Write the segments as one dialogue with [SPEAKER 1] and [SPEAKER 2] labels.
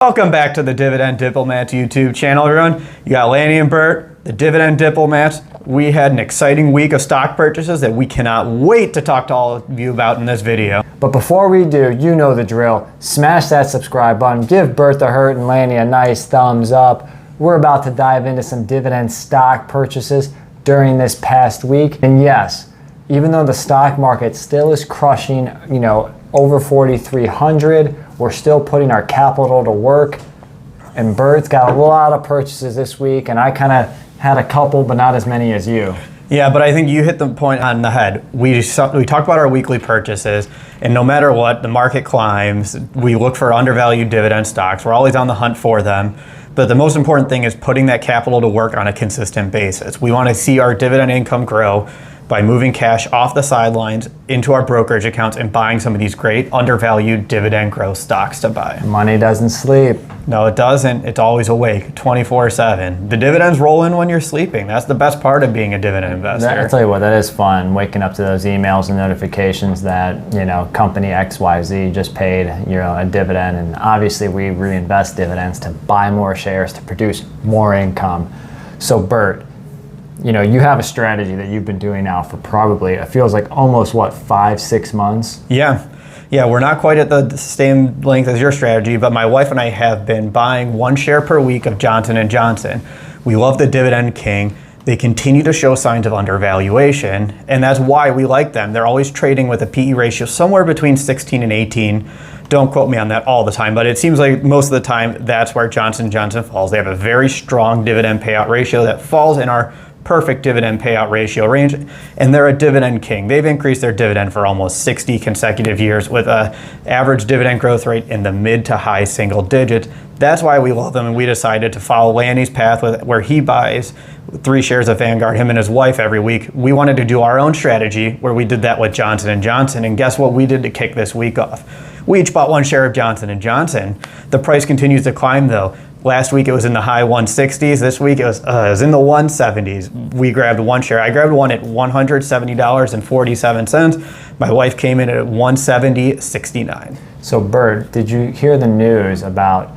[SPEAKER 1] Welcome back to the Dividend Diplomats YouTube channel, everyone. You got Lanny and Bert, the Dividend Diplomats. We had an exciting week of stock purchases that we cannot wait to talk to all of you about in this video.
[SPEAKER 2] But before we do, you know the drill. Smash that subscribe button, give Bert the Hurt and Lanny a nice thumbs up. We're about to dive into some Dividend stock purchases during this past week. And yes, even though the stock market still is crushing, over 4,300, we're still putting our capital to work. And Bert's got a lot of purchases this week, and I kind of had a couple, but not as many as you.
[SPEAKER 1] Yeah, but I think you hit the point on the head. We talked about our weekly purchases, and no matter what, the market climbs, we look for undervalued dividend stocks. We're always on the hunt for them. But the most important thing is putting that capital to work on a consistent basis. We want to see our dividend income grow by moving cash off the sidelines into our brokerage accounts and buying some of these great undervalued dividend growth stocks to buy.
[SPEAKER 2] Money doesn't sleep.
[SPEAKER 1] No, it doesn't. It's always awake 24/7. The dividends roll in when you're sleeping. That's the best part of being a dividend investor.
[SPEAKER 2] I'll tell you what, that is fun, waking up to those emails and notifications that, company XYZ just paid, a dividend. And obviously we reinvest dividends to buy more shares, to produce more income. So Bert, you have a strategy that you've been doing now for probably, it feels like almost, 5-6 months?
[SPEAKER 1] Yeah, we're not quite at the same length as your strategy, but my wife and I have been buying 1 share per week of Johnson & Johnson. We love the Dividend King. They continue to show signs of undervaluation, and that's why we like them. They're always trading with a PE ratio somewhere between 16 and 18. Don't quote me on that all the time, but it seems like most of the time that's where Johnson & Johnson falls. They have a very strong dividend payout ratio that falls in our perfect dividend payout ratio range, and they're a dividend king. They've increased their dividend for almost 60 consecutive years with an average dividend growth rate in the mid to high single digits. That's why we love them, and we decided to follow Lanny's path where he buys 3 shares of Vanguard, him and his wife, every week. We wanted to do our own strategy where we did that with Johnson & Johnson, and guess what we did to kick this week off? We each bought 1 share of Johnson & Johnson. The price continues to climb though. Last week it was in the high 160s. This week it was in the 170s. We grabbed 1 share. I grabbed one at $170.47. My wife came in at $170.69.
[SPEAKER 2] So Bert, did you hear the news about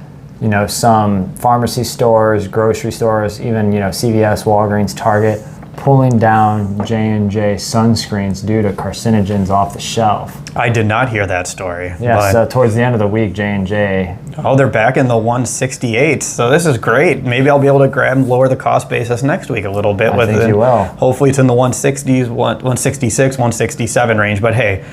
[SPEAKER 2] some pharmacy stores, grocery stores, even CVS, Walgreens, Target, pulling down J&J sunscreens due to carcinogens off the shelf?
[SPEAKER 1] I did not hear that story.
[SPEAKER 2] Yeah, so towards the end of the week, J&J...
[SPEAKER 1] Oh, they're back in the 168, so this is great. Maybe I'll be able to grab and lower the cost basis next week a little bit.
[SPEAKER 2] I think you will.
[SPEAKER 1] Hopefully it's in the 160s, 166, 167 range, but hey,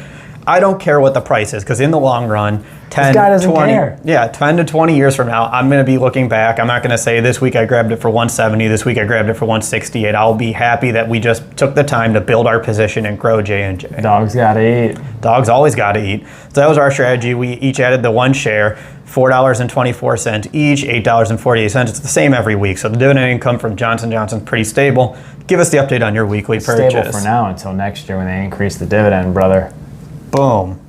[SPEAKER 1] I don't care what the price is, because in the long run, 10 to 20 years from now, I'm going to be looking back. I'm not going to say this week I grabbed it for 170, this week I grabbed it for 168. I'll be happy that we just took the time to build our position and grow J&J.
[SPEAKER 2] Dogs got to eat.
[SPEAKER 1] Dogs always got to eat. So that was our strategy. We each added the 1 share, $4.24 each, $8.48. It's the same every week. So the dividend income from Johnson & Johnson's pretty stable. Give us the update on your weekly purchase.
[SPEAKER 2] Stable for now until next year when they increase the dividend, brother.
[SPEAKER 1] Boom.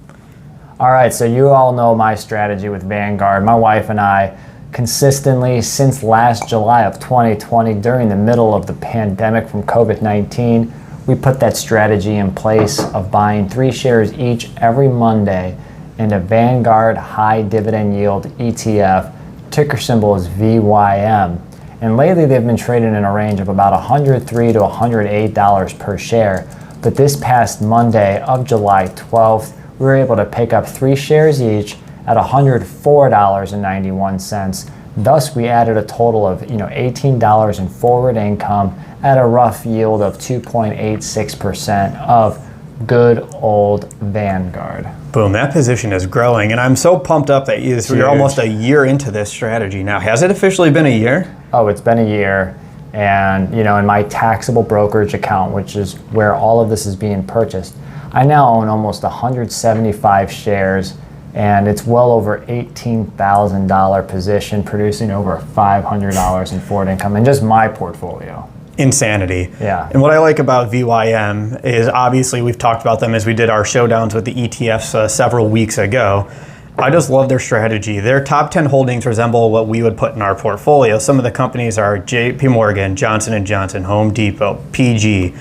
[SPEAKER 2] All right, so you all know my strategy with Vanguard. My wife and I consistently, since last July of 2020, during the middle of the pandemic from COVID-19, we put that strategy in place of buying 3 shares each every Monday in a Vanguard high dividend yield ETF. Ticker symbol is VYM. And lately they've been trading in a range of about $103 to $108 per share. But this past Monday of July 12th, we were able to pick up 3 shares each at $104.91. Thus, we added a total of $18 in forward income at a rough yield of 2.86% of good old Vanguard.
[SPEAKER 1] Boom, that position is growing, and I'm so pumped up that you're almost a year into this strategy now. Has it officially been a year?
[SPEAKER 2] Oh, it's been a year. And in my taxable brokerage account, which is where all of this is being purchased, I now own almost 175 shares, and it's well over $18,000 position, producing over $500 in forward income in just my portfolio.
[SPEAKER 1] Insanity.
[SPEAKER 2] Yeah.
[SPEAKER 1] And what I like about VYM is obviously we've talked about them as we did our showdowns with the ETFs several weeks ago. I just love their strategy. Their top 10 holdings resemble what we would put in our portfolio. Some of the companies are JP Morgan, Johnson & Johnson, Home Depot, PG,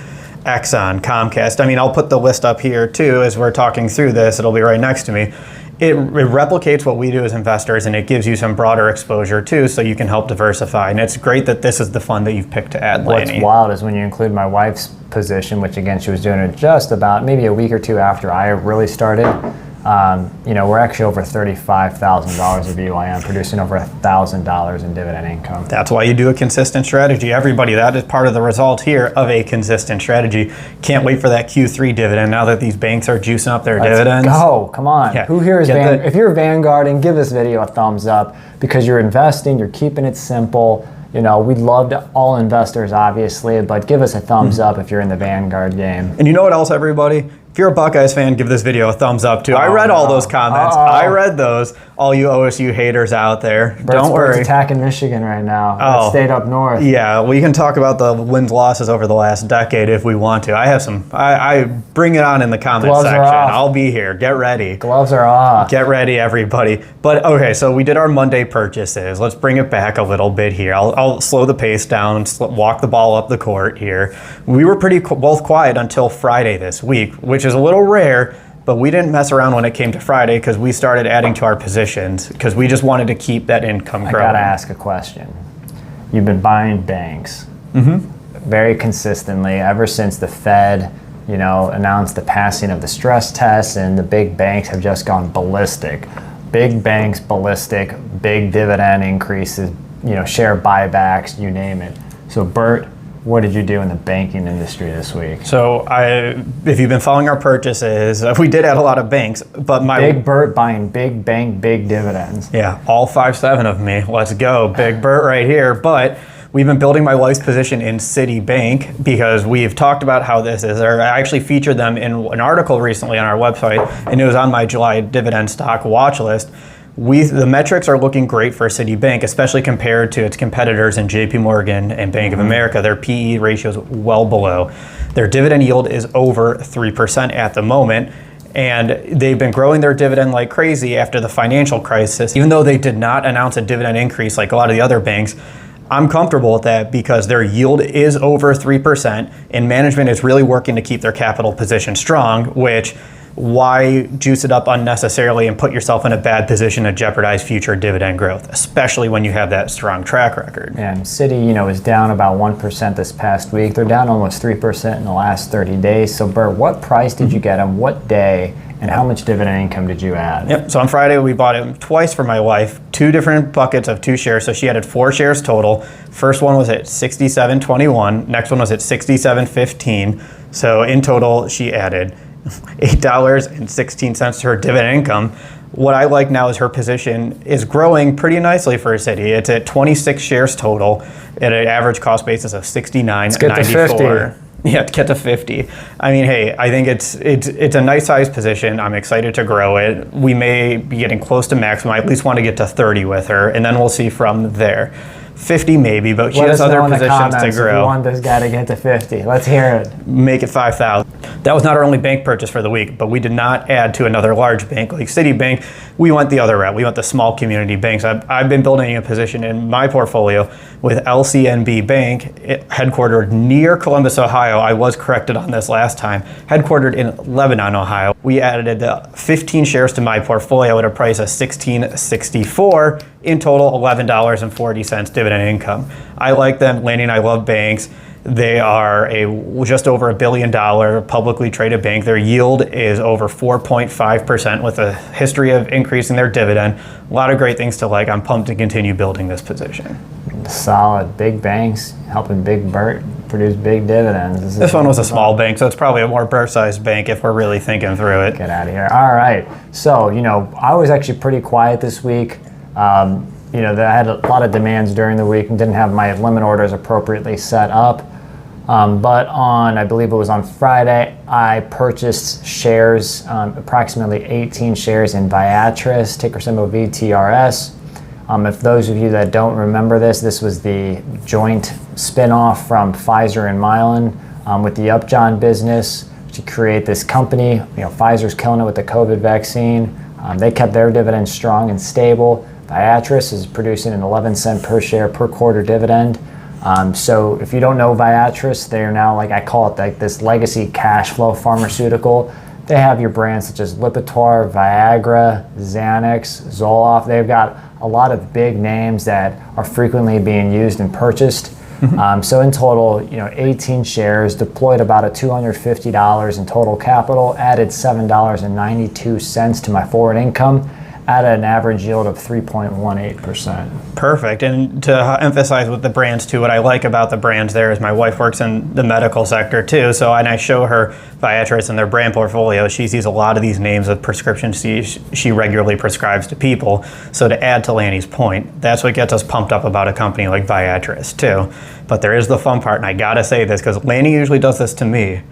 [SPEAKER 1] Exxon, Comcast. I mean, I'll put the list up here too as we're talking through this. It'll be right next to me. It replicates what we do as investors, and it gives you some broader exposure too, so you can help diversify. And it's great that this is the fund that you've picked to add, Laney.
[SPEAKER 2] What's wild is when you include my wife's position, which again, she was doing it just about maybe a week or two after I really started. We're actually over $35,000 of UIM, producing over $1,000 in dividend income.
[SPEAKER 1] That's why you do a consistent strategy. Everybody, that is part of the result here of a consistent strategy. Can't wait for that Q3 dividend now that these banks are juicing up their dividends.
[SPEAKER 2] Go, come on.
[SPEAKER 1] Yeah.
[SPEAKER 2] Who here is if you're Vanguard, and give this video a thumbs up because you're investing, you're keeping it simple. We'd love to all investors, obviously, but give us a thumbs up if you're in the Vanguard game.
[SPEAKER 1] And you know what else, everybody? If you're a Buckeyes fan, give this video a thumbs up too. I read all those comments. I read those. All you OSU haters out there, don't worry.
[SPEAKER 2] Bert's attacking Michigan right now. That state up north.
[SPEAKER 1] Yeah, we can talk about the wins losses over the last decade if we want to. I have some. I bring it on in the comments section. I'll be here. Get ready.
[SPEAKER 2] Gloves are off.
[SPEAKER 1] Get ready, everybody. But okay, so we did our Monday purchases. Let's bring it back a little bit here. I'll slow the pace down, walk the ball up the court here. We were both quiet until Friday this week, which is a little rare. But we didn't mess around when it came to Friday because we started adding to our positions because we just wanted to keep that income growing.
[SPEAKER 2] I gotta ask a question. You've been buying banks very consistently ever since the Fed, announced the passing of the stress tests, and the big banks have just gone ballistic. Big banks ballistic, big dividend increases, share buybacks, you name it. So Bert, what did you do in the banking industry this week?
[SPEAKER 1] So if you've been following our purchases, we did add a lot of banks, but
[SPEAKER 2] Big Bert buying big bank, big dividends.
[SPEAKER 1] Yeah, all 5-7 of me. Let's go, Big Bert right here. But we've been building my wife's position in Citibank because we've talked about how this is. I actually featured them in an article recently on our website, and it was on my July dividend stock watch list. The metrics are looking great for Citibank, especially compared to its competitors in JP Morgan and Bank of America. Their PE ratio is well below. Their dividend yield is over 3% at the moment. And they've been growing their dividend like crazy after the financial crisis. Even though they did not announce a dividend increase like a lot of the other banks, I'm comfortable with that because their yield is over 3% and management is really working to keep their capital position strong, which why juice it up unnecessarily and put yourself in a bad position to jeopardize future dividend growth, especially when you have that strong track record.
[SPEAKER 2] And Citi, is down about 1% this past week. They're down almost 3% in the last 30 days. So Bert, what price did you get them? What day? And how much dividend income did you add?
[SPEAKER 1] Yep. So on Friday, we bought it twice for my wife, 2 different buckets of 2 shares. So she added 4 shares total. First one was at 67.21. Next one was at 67.15. So in total, she added $8.16 to her dividend income. What I like now is her position is growing pretty nicely for a Citi. It's at 26 shares total at an average cost basis of $69.94. Yeah, to get to 50. I mean, hey, I think it's a nice size position. I'm excited to grow it. We may be getting close to maximum. I at least want to get to 30 with her, and then we'll see from there. 50 maybe, but she has other positions to grow.
[SPEAKER 2] If you want this guy to get to 50. Let's hear it.
[SPEAKER 1] Make it 5,000. That was not our only bank purchase for the week, but we did not add to another large bank like Citibank. We went the other route. We went the small community banks. I've been building a position in my portfolio with LCNB Bank, headquartered near Columbus, Ohio. I was corrected on this last time. Headquartered in Lebanon, Ohio. We added 15 shares to my portfolio at a price of $16.64. In total, $11.40 dividend income. I like them. Laney and I love banks. They are just over $1 billion publicly traded bank. Their yield is over 4.5% with a history of increasing their dividend. A lot of great things to like. I'm pumped to continue building this position.
[SPEAKER 2] Solid. Big banks helping Big Bert produce big dividends.
[SPEAKER 1] This one was a small bank, so it's probably a more Bert-sized bank if we're really thinking through it.
[SPEAKER 2] Get out of here. All right. So, I was actually pretty quiet this week. I had a lot of demands during the week and didn't have my limit orders appropriately set up. But I believe it was on Friday, I purchased shares, approximately 18 shares in Viatris, ticker symbol VTRS. If those of you that don't remember this was the joint spinoff from Pfizer and Mylan with the Upjohn business to create this company. Pfizer's killing it with the COVID vaccine. They kept their dividends strong and stable. Viatris is producing an 11 cent per share per quarter dividend. So if you don't know Viatris, they are now, like I call it, like this legacy cash flow pharmaceutical. They have your brands such as Lipitor, Viagra, Xanax, Zoloft. They've got a lot of big names that are frequently being used and purchased. So in total, 18 shares, deployed about $250 in total capital, added $7.92 to my forward income, at an average yield of 3.18%.
[SPEAKER 1] Perfect. And to emphasize with the brands too, what I like about the brands there is my wife works in the medical sector too. So, and I show her Viatris and their brand portfolio. She sees a lot of these names of prescriptions she regularly prescribes to people. So to add to Lanny's point, that's what gets us pumped up about a company like Viatris too. But there is the fun part, and I gotta say this because Lanny usually does this to me.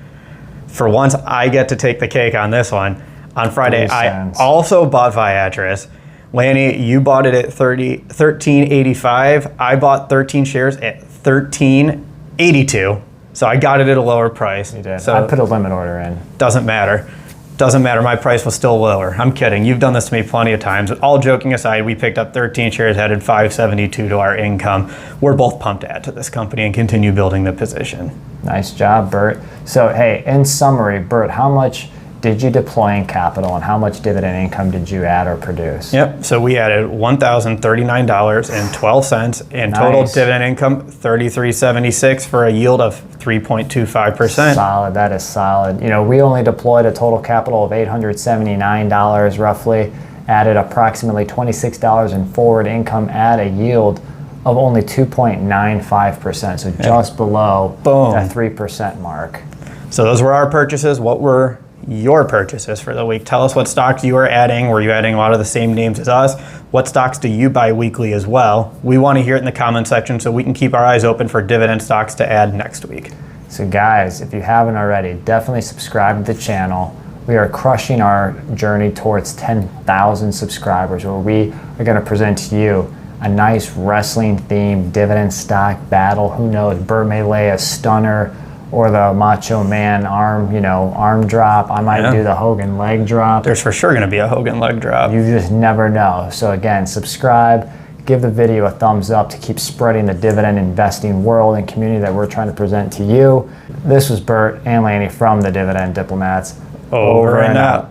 [SPEAKER 1] For once, I get to take the cake on this one. On Friday, I also bought Viatris. Lanny, you bought it at $13.85. I bought 13 shares at $13.82. So I got it at a lower price.
[SPEAKER 2] You did.
[SPEAKER 1] So
[SPEAKER 2] I put a limit order in.
[SPEAKER 1] Doesn't matter. Doesn't matter. My price was still lower. I'm kidding. You've done this to me plenty of times. All joking aside, we picked up 13 shares, added $5.72 to our income. We're both pumped to add to this company and continue building the position.
[SPEAKER 2] Nice job, Bert. So, hey, in summary, Bert, how much did you deploy in capital and how much dividend income did you add or produce?
[SPEAKER 1] Yep, so we added $1,039.12 in total dividend income, $33.76 for a yield of 3.25%.
[SPEAKER 2] Solid, that is solid. We only deployed a total capital of $879 roughly, added approximately $26 in forward income at a yield of only 2.95%, so just below that 3% mark.
[SPEAKER 1] So those were our purchases. What were your purchases for the week? Tell us what stocks you are adding. Were you adding a lot of the same names as us? What stocks do you buy weekly as well? We want to hear it in the comment section so we can keep our eyes open for dividend stocks to add next week.
[SPEAKER 2] So guys, if you haven't already, definitely subscribe to the channel. We are crushing our journey towards 10,000 subscribers, where we are going to present to you a nice wrestling themed dividend stock battle. Who knows, Bert may lay a stunner or the Macho Man arm drop. I might do the Hogan leg drop.
[SPEAKER 1] There's for sure going to be a Hogan leg drop.
[SPEAKER 2] You just never know. So again, subscribe, give the video a thumbs up to keep spreading the dividend investing world and community that we're trying to present to you. This was Bert and Lanny from the Dividend Diplomats.
[SPEAKER 1] Over and out.